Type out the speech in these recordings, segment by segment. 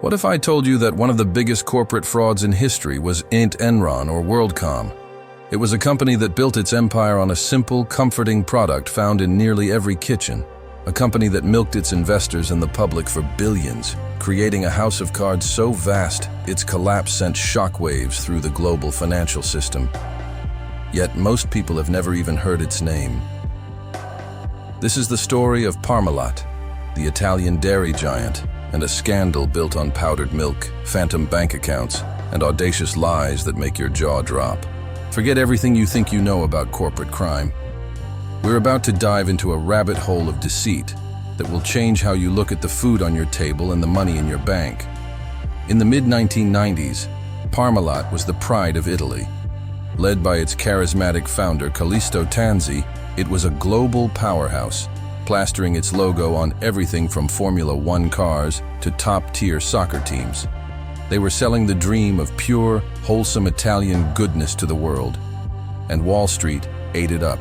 What if I told you that one of the biggest corporate frauds in history was Enron or WorldCom? It was a company that built its empire on a simple, comforting product found in nearly every kitchen. A company that milked its investors and the public for billions, creating a house of cards so vast its collapse sent shockwaves through the global financial system. Yet most people have never even heard its name. This is the story of Parmalat, the Italian dairy giant, and a scandal built on powdered milk, phantom bank accounts, and audacious lies that make your jaw drop. Forget everything you think you know about corporate crime. We're about to dive into a rabbit hole of deceit that will change how you look at the food on your table and the money in your bank. In the mid-1990s, Parmalat was the pride of Italy. Led by its charismatic founder Callisto Tanzi, it was a global powerhouse, plastering its logo on everything from Formula One cars to top-tier soccer teams. They were selling the dream of pure, wholesome Italian goodness to the world, and Wall Street ate it up.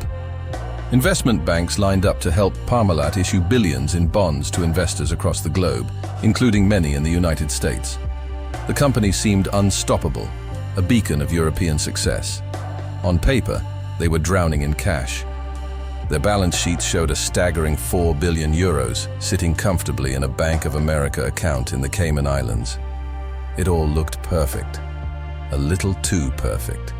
Investment banks lined up to help Parmalat issue billions in bonds to investors across the globe, including many in the United States. The company seemed unstoppable, a beacon of European success. On paper, they were drowning in cash. Their balance sheets showed a staggering 4 billion euros sitting comfortably in a Bank of America account in the Cayman Islands. It all looked perfect, a little too perfect.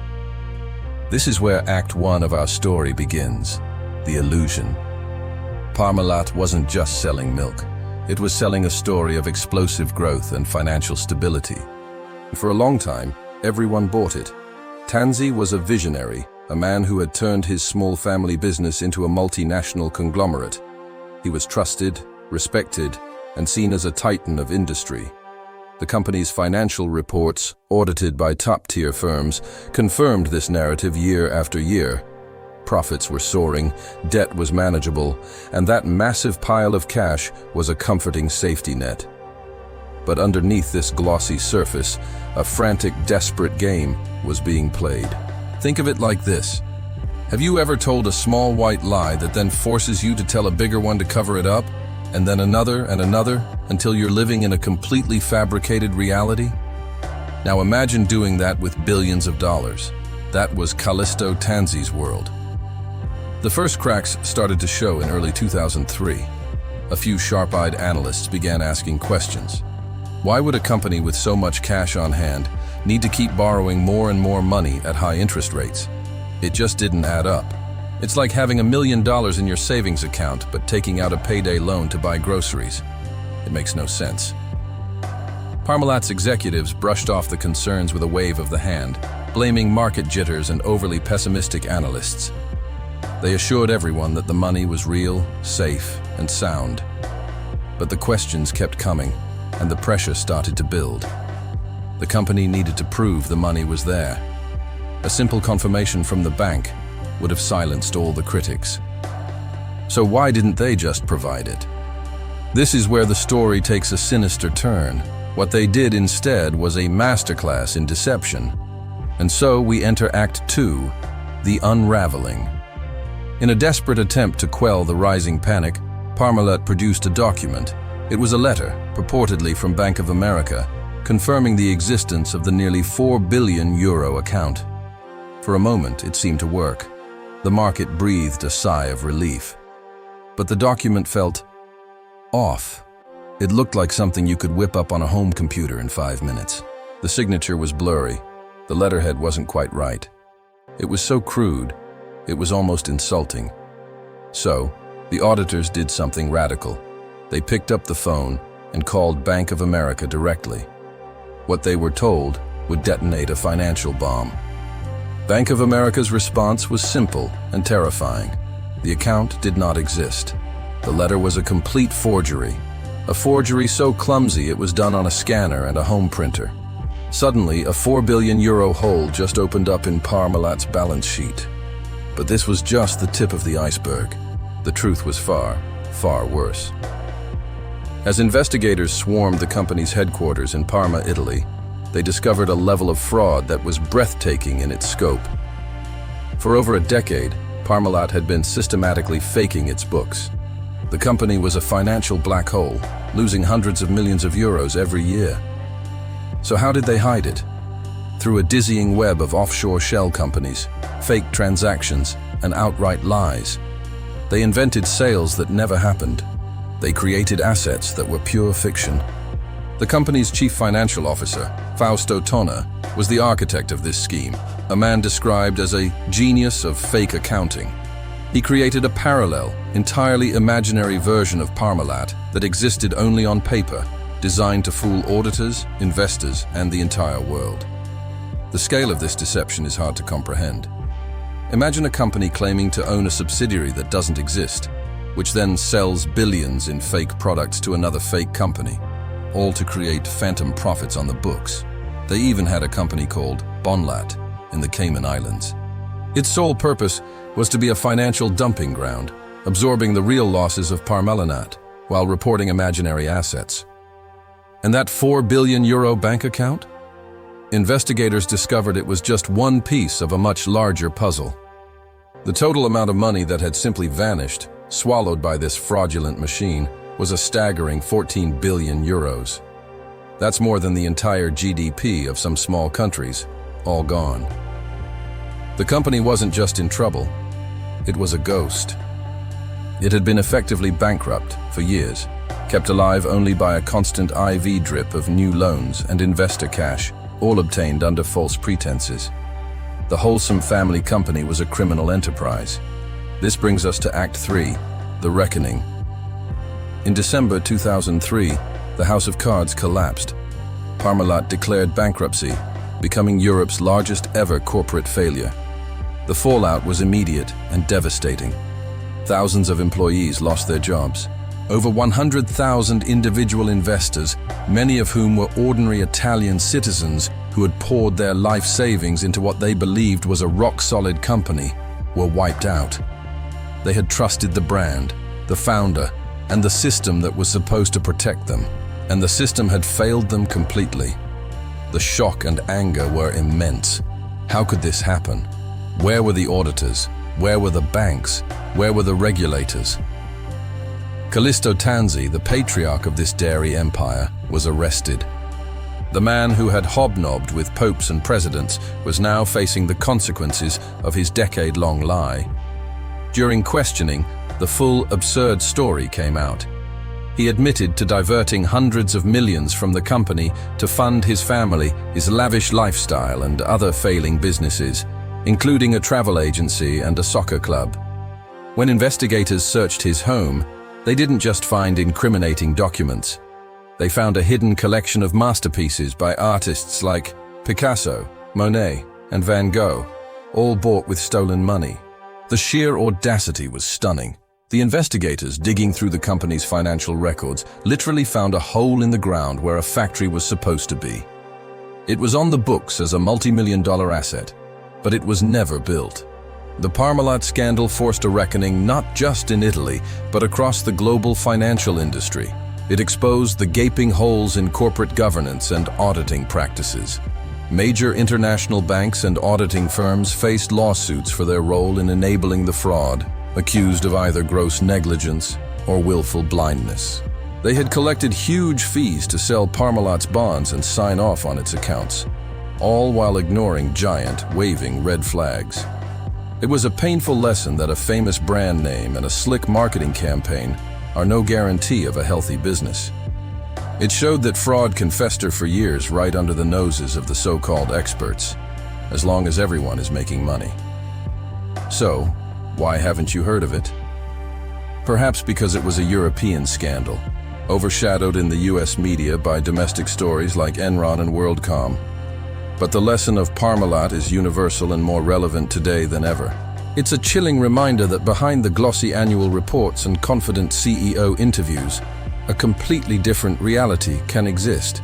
This is where Act 1 of our story begins. The illusion. Parmalat wasn't just selling milk. It was selling a story of explosive growth and financial stability. For a long time, everyone bought it. Tanzi was a visionary, a man who had turned his small family business into a multinational conglomerate. He was trusted, respected, and seen as a titan of industry. The company's financial reports, audited by top-tier firms, confirmed this narrative year after year. Profits were soaring, debt was manageable, and that massive pile of cash was a comforting safety net. But underneath this glossy surface, a frantic, desperate game was being played. Think of it like this. Have you ever told a small white lie that then forces you to tell a bigger one to cover it up, and then another and another, until you're living in a completely fabricated reality? Now imagine doing that with billions of dollars. That was Callisto Tanzi's world. The first cracks started to show in early 2003. A few sharp-eyed analysts began asking questions. Why would a company with so much cash on hand need to keep borrowing more and more money at high interest rates? It just didn't add up. It's like having $1 million in your savings account but taking out a payday loan to buy groceries. It makes no sense. Parmalat's executives brushed off the concerns with a wave of the hand, blaming market jitters and overly pessimistic analysts. They assured everyone that the money was real, safe, and sound. But the questions kept coming, and the pressure started to build. The company needed to prove the money was there. A simple confirmation from the bank would have silenced all the critics. So why didn't they just provide it? This is where the story takes a sinister turn. What they did instead was a masterclass in deception. And so we enter Act 2, the unraveling. In a desperate attempt to quell the rising panic, Parmalat produced a document. It was a letter, purportedly from Bank of America, confirming the existence of the nearly 4 billion euro account. For a moment, it seemed to work. The market breathed a sigh of relief. But the document felt off. It looked like something you could whip up on a home computer in 5 minutes. The signature was blurry. The letterhead wasn't quite right. It was so crude, it was almost insulting. So, the auditors did something radical. They picked up the phone and called Bank of America directly. What they were told would detonate a financial bomb. Bank of America's response was simple and terrifying. The account did not exist. The letter was a complete forgery. A forgery so clumsy it was done on a scanner and a home printer. Suddenly, a 4 billion euro hole just opened up in Parmalat's balance sheet. But this was just the tip of the iceberg. The truth was far, far worse. As investigators swarmed the company's headquarters in Parma, Italy, they discovered a level of fraud that was breathtaking in its scope. For over a decade, Parmalat had been systematically faking its books. The company was a financial black hole, losing hundreds of millions of euros every year. So how did they hide it? Through a dizzying web of offshore shell companies, fake transactions, and outright lies. They invented sales that never happened. They created assets that were pure fiction. The company's chief financial officer, Fausto Tonna, was the architect of this scheme, a man described as a genius of fake accounting. He created a parallel, entirely imaginary version of Parmalat that existed only on paper, designed to fool auditors, investors, and the entire world. The scale of this deception is hard to comprehend. Imagine a company claiming to own a subsidiary that doesn't exist, which then sells billions in fake products to another fake company, all to create phantom profits on the books. They even had a company called Bonlat in the Cayman Islands. Its sole purpose was to be a financial dumping ground, absorbing the real losses of Parmalat while reporting imaginary assets. And that €4 billion bank account? Investigators discovered it was just one piece of a much larger puzzle. The total amount of money that had simply vanished, swallowed by this fraudulent machine, was a staggering €14 billion. That's more than the entire GDP of some small countries, all gone. The company wasn't just in trouble, it was a ghost. It had been effectively bankrupt for years, kept alive only by a constant IV drip of new loans and investor cash, all obtained under false pretenses. The wholesome family company was a criminal enterprise. This brings us to Act 3, the reckoning. In December 2003, the House of Cards collapsed. Parmalat declared bankruptcy, becoming Europe's largest ever corporate failure. The fallout was immediate and devastating. Thousands of employees lost their jobs. Over 100,000 individual investors, many of whom were ordinary Italian citizens who had poured their life savings into what they believed was a rock-solid company, were wiped out. They had trusted the brand, the founder, and the system that was supposed to protect them, and the system had failed them completely. The shock and anger were immense. How could this happen? Where were the auditors? Where were the banks? Where were the regulators? Callisto Tanzi, the patriarch of this dairy empire, was arrested. The man who had hobnobbed with popes and presidents was now facing the consequences of his decade-long lie. During questioning, the full, absurd story came out. He admitted to diverting hundreds of millions from the company to fund his family, his lavish lifestyle, and other failing businesses, including a travel agency and a soccer club. When investigators searched his home, they didn't just find incriminating documents. They found a hidden collection of masterpieces by artists like Picasso, Monet, and Van Gogh, all bought with stolen money. The sheer audacity was stunning. The investigators, digging through the company's financial records, literally found a hole in the ground where a factory was supposed to be. It was on the books as a multi-million-dollar asset, but it was never built. The Parmalat scandal forced a reckoning not just in Italy, but across the global financial industry. It exposed the gaping holes in corporate governance and auditing practices. Major international banks and auditing firms faced lawsuits for their role in enabling the fraud, accused of either gross negligence or willful blindness. They had collected huge fees to sell Parmalat's bonds and sign off on its accounts, all while ignoring giant, waving red flags. It was a painful lesson that a famous brand name and a slick marketing campaign are no guarantee of a healthy business. It showed that fraud can fester for years right under the noses of the so-called experts, as long as everyone is making money. So, why haven't you heard of it? Perhaps because it was a European scandal, overshadowed in the US media by domestic stories like Enron and WorldCom. But the lesson of Parmalat is universal and more relevant today than ever. It's a chilling reminder that behind the glossy annual reports and confident CEO interviews, a completely different reality can exist.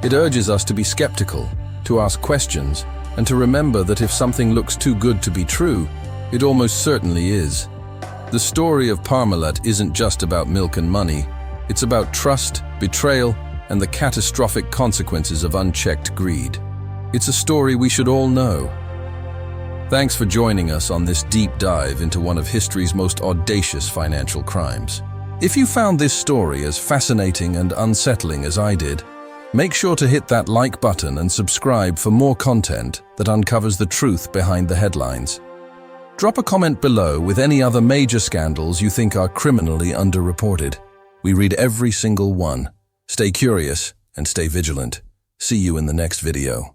It urges us to be skeptical, to ask questions, and to remember that if something looks too good to be true, it almost certainly is. The story of Parmalat isn't just about milk and money. It's about trust, betrayal, and the catastrophic consequences of unchecked greed. It's a story we should all know. Thanks for joining us on this deep dive into one of history's most audacious financial crimes. If you found this story as fascinating and unsettling as I did, make sure to hit that like button and subscribe for more content that uncovers the truth behind the headlines. Drop a comment below with any other major scandals you think are criminally underreported. We read every single one. Stay curious and stay vigilant. See you in the next video.